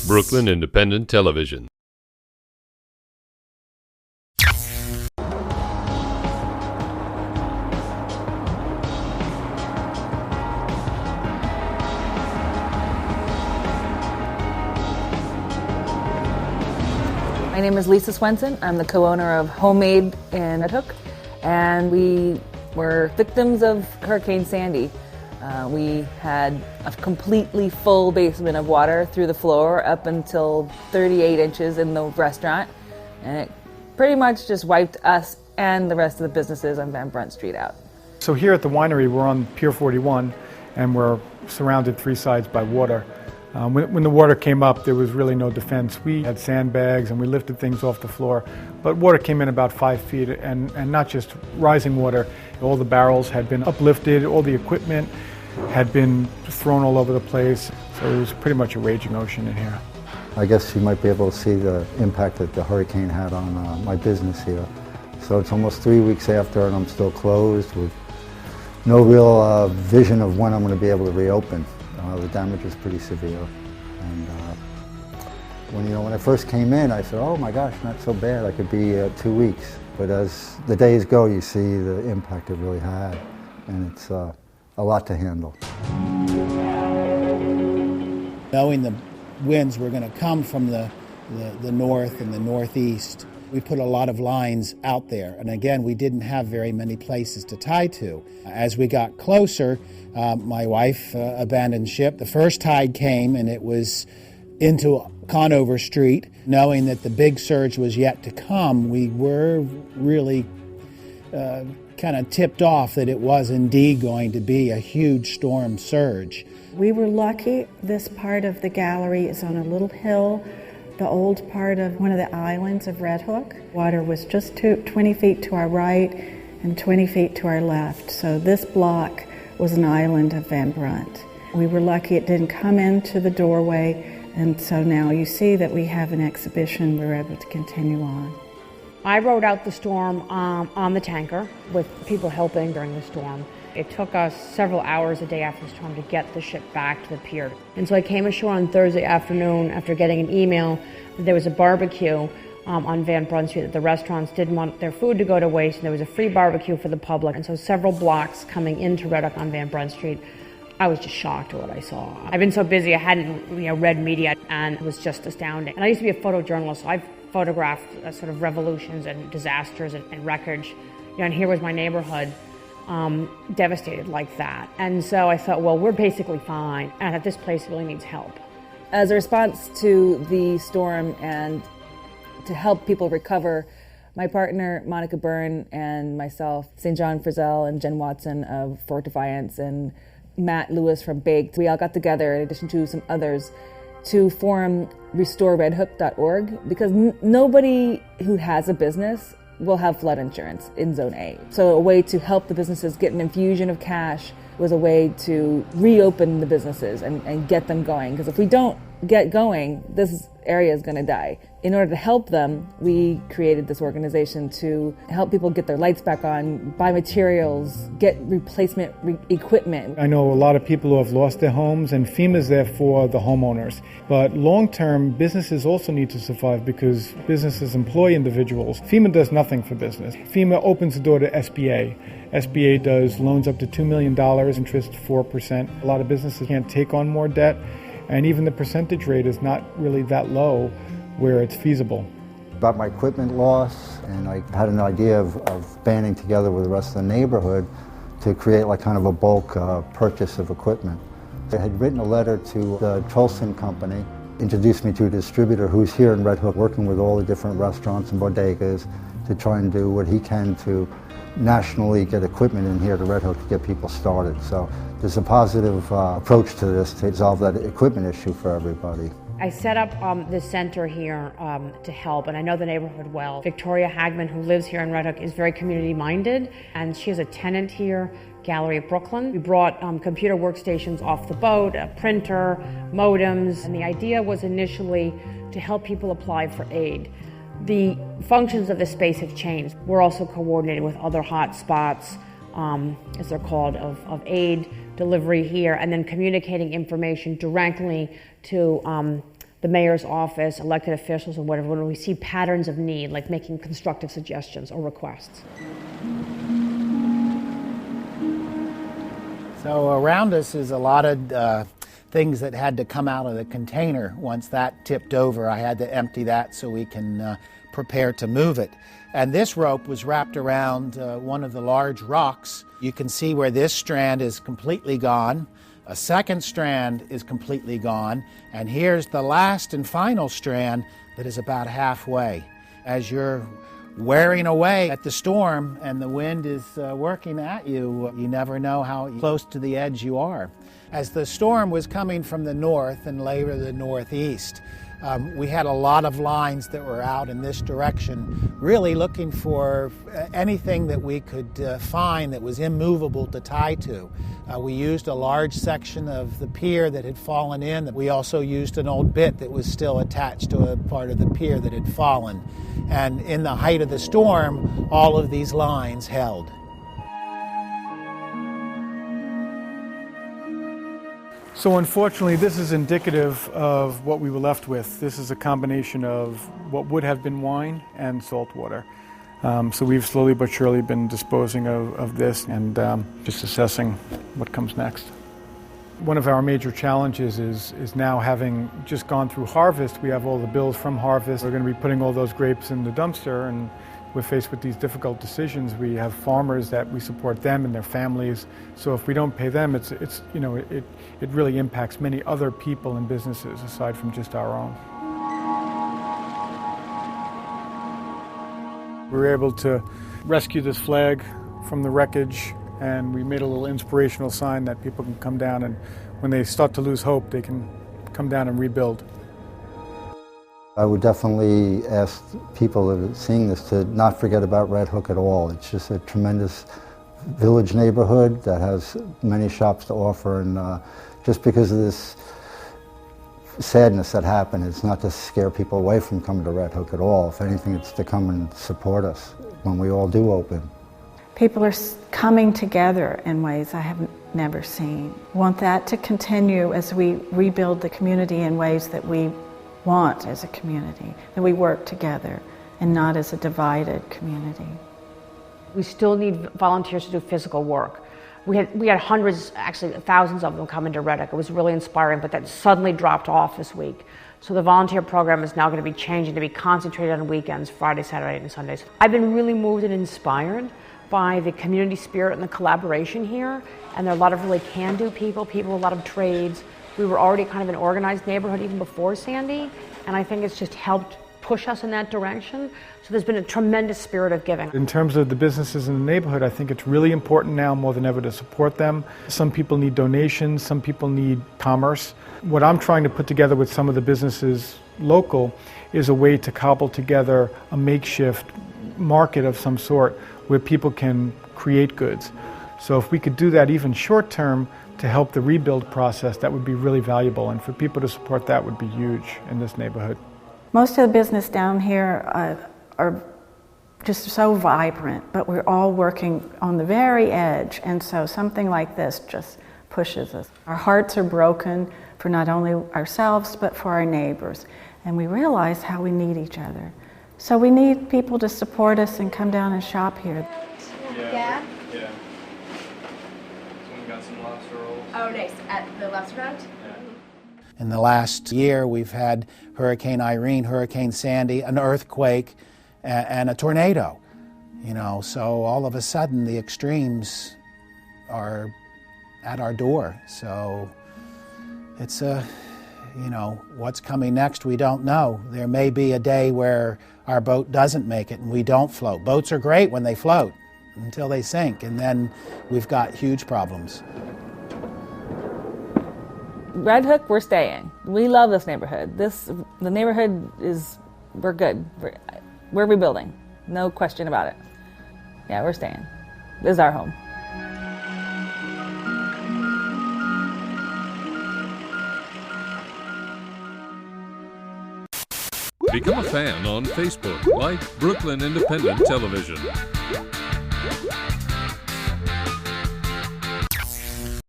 Brooklyn Independent Television. My name is Lisa Swenson. I'm the co-owner of Homemade in Red Hook, and we were victims of Hurricane Sandy. We had a completely full basement of water through the floor up until 38 inches in the restaurant, and it pretty much just wiped us and the rest of the businesses on Brunt Street out. So here at the winery, we're on Pier 41, and we're surrounded three sides by water. When the water came up, there was really no defense. We had sandbags and we lifted things off the floor, but water came in about 5 feet, and not just rising water. All the barrels had been uplifted, all the equipment had been thrown all over the place, so it was pretty much a raging ocean in here. I guess you might be able to see the impact that the hurricane had on my business here. So it's almost 3 weeks after, and I'm still closed with no real vision of when I'm going to be able to reopen. The damage is pretty severe, and when I first came in, I said, "Oh my gosh, not so bad. I could be 2 weeks." But as the days go, you see the impact it really had, and it's a lot to handle. Knowing the winds were going to come from the north and the northeast, we put a lot of lines out there, and again, we didn't have very many places to tie to. As we got closer, my wife abandoned ship. The first tide came, and it was into Conover Street. Knowing that the big surge was yet to come, we were really kind of tipped off that it was indeed going to be a huge storm surge. We were lucky. This part of the gallery is on a little hill, the old part of one of the islands of Red Hook. Water was just 20 feet to our right and 20 feet to our left. So this block was an island of Van Brunt. We were lucky it didn't come into the doorway, and so now you see that we have an exhibition we're able to continue on. I rode out the storm on the tanker with people helping during the storm. It took us several hours a day after the storm to get the ship back to the pier. And so I came ashore on Thursday afternoon after getting an email that there was a barbecue on Van Brunt Street, that the restaurants didn't want their food to go to waste, and there was a free barbecue for the public. And so several blocks coming into Red Hook on Van Brunt Street, I was just shocked at what I saw. I've been so busy, I hadn't read media, and it was just astounding. And I used to be a photojournalist, so I've photographed sort of revolutions and disasters and wreckage. And here was my neighborhood devastated like that. And so I thought, well, we're basically fine, and that this place really needs help. As a response to the storm and to help people recover, my partner, Monica Byrne, and myself, St. John Frizzell and Jen Watson of Fort Defiance, and Matt Lewis from Baked, we all got together, in addition to some others, to form restoreredhook.org, because nobody who has a business will have flood insurance in Zone A. So a way to help the businesses get an infusion of cash was a way to reopen the businesses and get them going. Because if we don't get going, this area is going to die. In order to help them, we created this organization to help people get their lights back on, buy materials, get replacement equipment. I know a lot of people who have lost their homes, and FEMA's there for the homeowners. But long-term, businesses also need to survive because businesses employ individuals. FEMA does nothing for business. FEMA opens the door to SBA. SBA does loans up to $2 million, interest 4%. A lot of businesses can't take on more debt, and even the percentage rate is not really that low where it's feasible. About my equipment loss, and I had an idea of banding together with the rest of the neighborhood to create like kind of a bulk purchase of equipment. I had written a letter to the Trolson Company, introduced me to a distributor who's here in Red Hook working with all the different restaurants and bodegas to try and do what he can to nationally get equipment in here to Red Hook to get people started. So there's a positive approach to this to resolve that equipment issue for everybody. I set up this center here to help, and I know the neighborhood well. Victoria Hagman, who lives here in Red Hook, is very community-minded, and she is a tenant here, Gallery of Brooklyn. We brought computer workstations off the boat, a printer, modems, and the idea was initially to help people apply for aid. The functions of the space have changed. We're also coordinating with other hot spots, as they're called, of aid delivery here, and then communicating information directly to the the mayor's office, elected officials, or whatever, when we see patterns of need, like making constructive suggestions or requests. So around us is a lot of things that had to come out of the container. Once that tipped over, I had to empty that so we can prepare to move it. And this rope was wrapped around one of the large rocks. You can see where this strand is completely gone. A second strand is completely gone. And here's the last and final strand that is about halfway. As you're wearing away at the storm and the wind is working at you, you never know how close to the edge you are. As the storm was coming from the north and later the northeast, we had a lot of lines that were out in this direction, really looking for anything that we could find that was immovable to tie to. We used a large section of the pier that had fallen in. We also used an old bit that was still attached to a part of the pier that had fallen. And in the height of the storm, all of these lines held. So unfortunately, this is indicative of what we were left with. This is a combination of what would have been wine and salt water. So we've slowly but surely been disposing of this and just assessing what comes next. One of our major challenges is now, having just gone through harvest, we have all the bills from harvest. We're going to be putting all those grapes in the dumpster, and we're faced with these difficult decisions. We have farmers that we support them and their families. So if we don't pay them, it really impacts many other people and businesses aside from just our own. We were able to rescue this flag from the wreckage, and we made a little inspirational sign that people can come down, and when they start to lose hope, they can come down and rebuild. I would definitely ask people that are seeing this to not forget about Red Hook at all. It's just a tremendous village neighborhood that has many shops to offer, and just because of this sadness that happened, it's not to scare people away from coming to Red Hook at all. If anything, it's to come and support us when we all do open. People are coming together in ways I have never seen. I want that to continue as we rebuild the community in ways that we want as a community, that we work together and not as a divided community. We still need volunteers to do physical work. We had hundreds, actually thousands of them come into Red Hook. It was really inspiring, but that suddenly dropped off this week. So the volunteer program is now going to be changing to be concentrated on weekends, Friday, Saturday, and Sundays. I've been really moved and inspired by the community spirit and the collaboration here. And there are a lot of really can-do people, a lot of trades. We were already kind of an organized neighborhood even before Sandy, and I think it's just helped push us in that direction. So there's been a tremendous spirit of giving. In terms of the businesses in the neighborhood, I think it's really important now more than ever to support them. Some people need donations, some people need commerce. What I'm trying to put together with some of the businesses local is a way to cobble together a makeshift market of some sort where people can create goods. So if we could do that even short term to help the rebuild process, that would be really valuable, and for people to support that would be huge in this neighborhood. Most of the business down here are just so vibrant, but we're all working on the very edge, and so something like this just pushes us. Our hearts are broken for not only ourselves but for our neighbors, and we realize how we need each other. So we need people to support us and come down and shop here. Yeah? Yeah. Someone got some lobster rolls. Oh, nice. At the Waterfront? Yeah. In the last year, we've had Hurricane Irene, Hurricane Sandy, an earthquake, and a tornado. So all of a sudden the extremes are at our door. So it's what's coming next, we don't know. There may be a day where our boat doesn't make it and we don't float. Boats are great when they float until they sink, and then we've got huge problems. Red Hook, we're staying. We love this neighborhood. The neighborhood we're good. We're rebuilding. No question about it. Yeah, we're staying. This is our home. Become a fan on Facebook, like Brooklyn Independent Television.